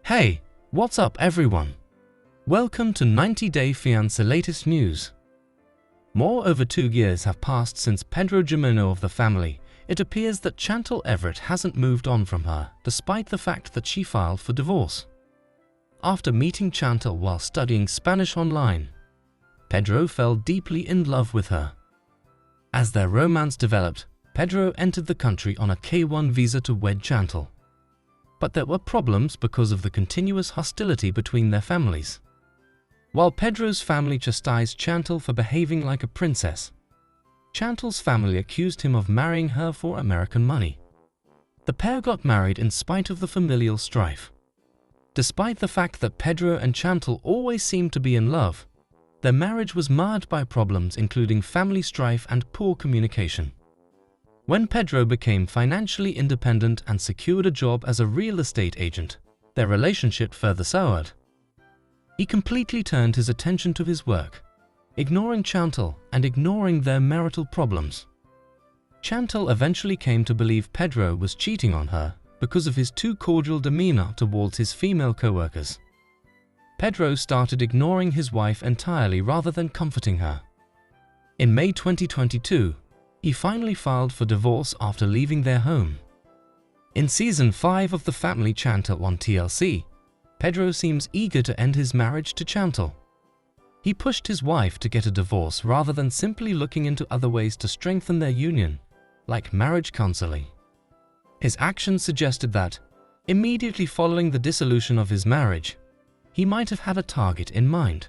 Hey, what's up everyone? Welcome to 90 Day Fiancé latest news. More over 2 years have passed since Pedro Jimeno of the family. It appears that Chantel Everett hasn't moved on from her, despite the fact that she filed for divorce. After meeting Chantel while studying Spanish online, Pedro fell deeply in love with her. As their romance developed, Pedro entered the country on a K-1 visa to wed Chantel. But there were problems because of the continuous hostility between their families. While Pedro's family chastised Chantel for behaving like a princess, Chantel's family accused him of marrying her for American money. The pair got married in spite of the familial strife. Despite the fact that Pedro and Chantel always seemed to be in love, their marriage was marred by problems including family strife and poor communication. When Pedro became financially independent and secured a job as a real estate agent, their relationship further soured. He completely turned his attention to his work, ignoring Chantel and ignoring their marital problems. Chantel eventually came to believe Pedro was cheating on her because of his too cordial demeanor towards his female co-workers. Pedro started ignoring his wife entirely rather than comforting her. In May 2022, he finally filed for divorce after leaving their home. In Season 5 of The Family Chantel on TLC, Pedro seems eager to end his marriage to Chantel. He pushed his wife to get a divorce rather than simply looking into other ways to strengthen their union, like marriage counseling. His actions suggested that, immediately following the dissolution of his marriage, he might have had a target in mind.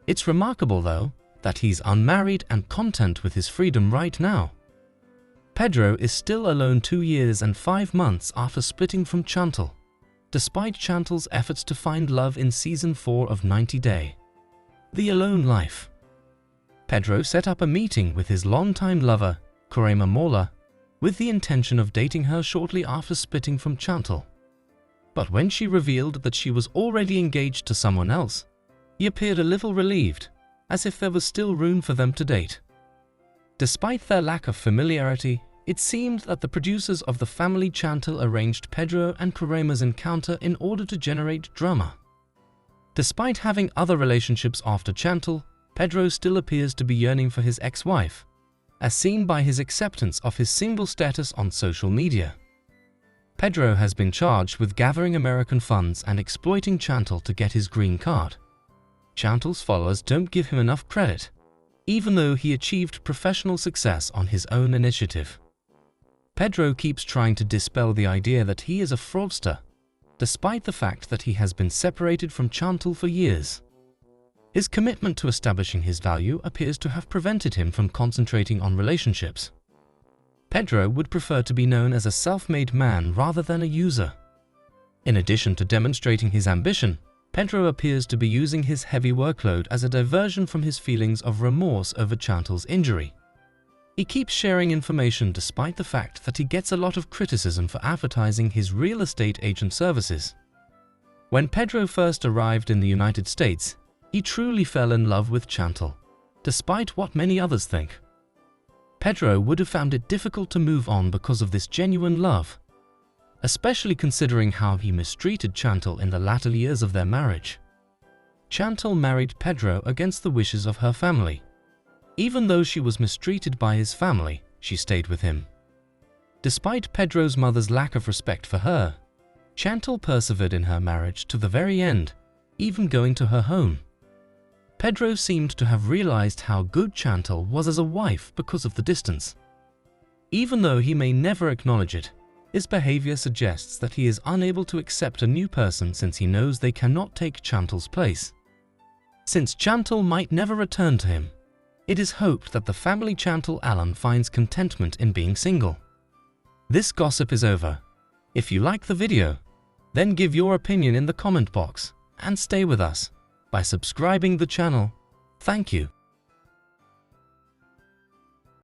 It's remarkable, though, that he's unmarried and content with his freedom right now. Pedro is still alone 2 years and 5 months after splitting from Chantel, despite Chantel's efforts to find love in Season 4 of 90 Day. The Alone Life. Pedro set up a meeting with his longtime lover, Mola, with the intention of dating her shortly after splitting from Chantel. But when she revealed that she was already engaged to someone else, he appeared a little relieved, as if there was still room for them to date. Despite their lack of familiarity, it seemed that the producers of The Family Chantel arranged Pedro and Karema's encounter in order to generate drama. Despite having other relationships after Chantel, Pedro still appears to be yearning for his ex-wife, as seen by his acceptance of his single status on social media. Pedro has been charged with gathering American funds and exploiting Chantel to get his green card. Chantel's followers don't give him enough credit, even though he achieved professional success on his own initiative. Pedro keeps trying to dispel the idea that he is a fraudster, despite the fact that he has been separated from Chantel for years. His commitment to establishing his value appears to have prevented him from concentrating on relationships. Pedro would prefer to be known as a self-made man rather than a user. In addition to demonstrating his ambition, Pedro appears to be using his heavy workload as a diversion from his feelings of remorse over Chantel's injury. He keeps sharing information despite the fact that he gets a lot of criticism for advertising his real estate agent services. When Pedro first arrived in the United States, he truly fell in love with Chantel, despite what many others think. Pedro would have found it difficult to move on because of this genuine love, especially considering how he mistreated Chantel in the latter years of their marriage. Chantel married Pedro against the wishes of her family. Even though she was mistreated by his family, she stayed with him. Despite Pedro's mother's lack of respect for her, Chantel persevered in her marriage to the very end, even going to her home. Pedro seemed to have realized how good Chantel was as a wife because of the distance. Even though he may never acknowledge it, his behavior suggests that he is unable to accept a new person since he knows they cannot take Chantel's place. Since Chantel might never return to him, it is hoped that the family Chantel Allen finds contentment in being single. This gossip is over. If you like the video, then give your opinion in the comment box and stay with us by subscribing the channel. Thank you.